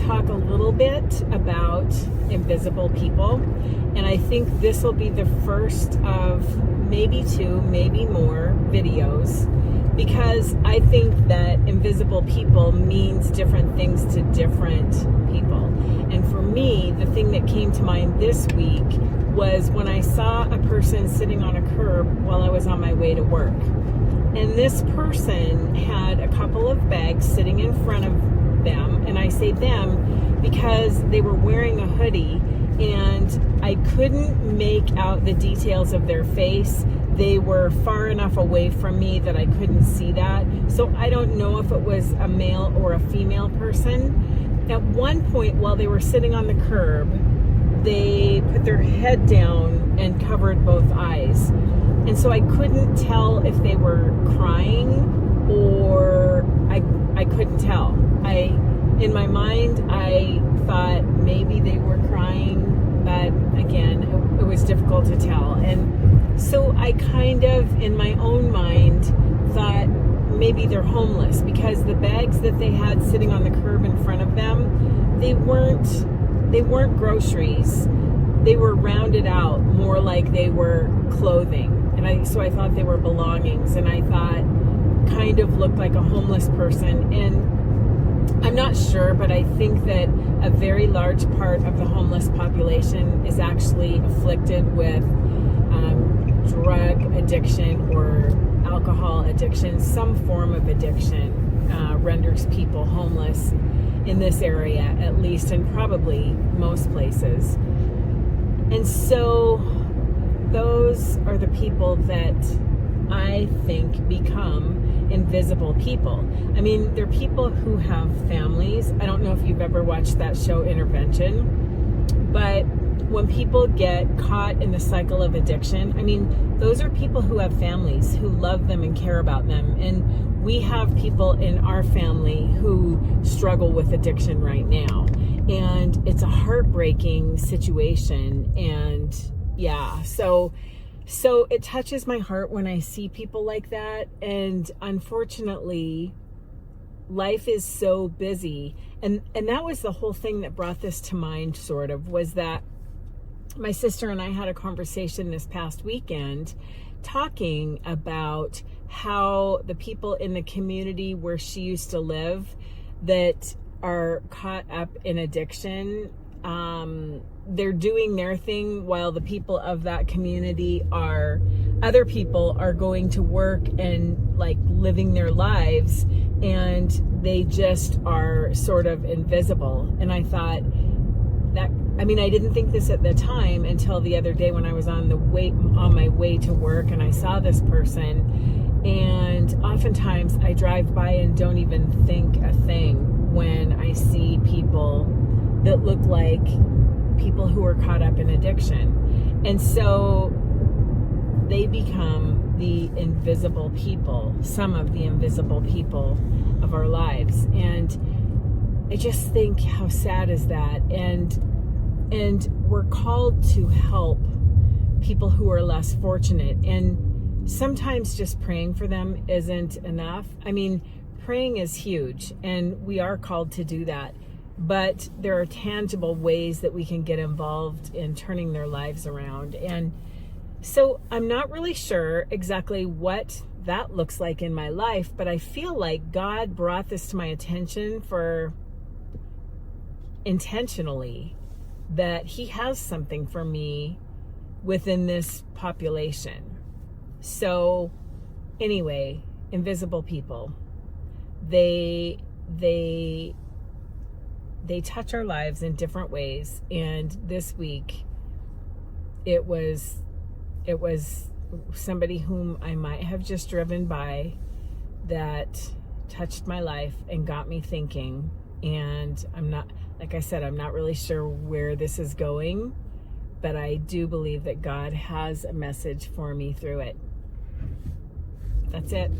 talk a little bit about invisible people, and I think this will be the first of maybe 2, maybe more videos, because I think that invisible people means different things to different people. And for me, the thing that came to mind this week was when I saw a person sitting on a curb while I was on my way to work. And this person had a couple of bags sitting in front of them, and I say them because they were wearing a hoodie, and I couldn't make out the details of their face. They were far enough away from me that I couldn't see that. So I don't know if it was a male or a female person. At one point, while they were sitting on the curb, they put their head down and covered both eyes. And so I couldn't tell if they were crying or I couldn't tell. In my mind, I thought maybe they were crying, but again, it was difficult to tell. And so I kind of, in my own mind, thought maybe they're homeless, because the bags that they had sitting on the curb in front of them, they weren't groceries. They were rounded out more like they were clothing. So I thought they were belongings, and I thought kind of looked like a homeless person. And I'm not sure, but I think that a very large part of the homeless population is actually afflicted with drug addiction or alcohol addiction. Some form of addiction renders people homeless in this area, at least, and probably most places. And so those are the people that I think become invisible people. I mean, they're people who have families. I don't know if you've ever watched that show Intervention, but when people get caught in the cycle of addiction, I mean, those are people who have families, who love them and care about them. And we have people in our family who struggle with addiction right now. And it's a heartbreaking situation. And yeah, so it touches my heart when I see people like that. And unfortunately, life is so busy. And that was the whole thing that brought this to mind, sort of, was that my sister and I had a conversation this past weekend talking about how the people in the community where she used to live that are caught up in addiction, they're doing their thing while the people of that community other people are going to work and like living their lives, and they just are sort of invisible. And I thought that, I mean, I didn't think this at the time until the other day when I was on my way to work and I saw this person. And oftentimes I drive by and don't even think a thing when I see people that look like people who are caught up in addiction. And so they become the invisible people, some of the invisible people of our lives. And I just think, how sad is that? And we're called to help people who are less fortunate. And sometimes just praying for them isn't enough. I mean, praying is huge, and we are called to do that. But there are tangible ways that we can get involved in turning their lives around. And so I'm not really sure exactly what that looks like in my life, but I feel like God brought this to my attention intentionally, that He has something for me within this population. So anyway, invisible people, they touch our lives in different ways. And this week it was somebody whom I might have just driven by that touched my life and got me thinking. And I'm not, like I said, I'm not really sure where this is going, but I do believe that God has a message for me through it. That's it.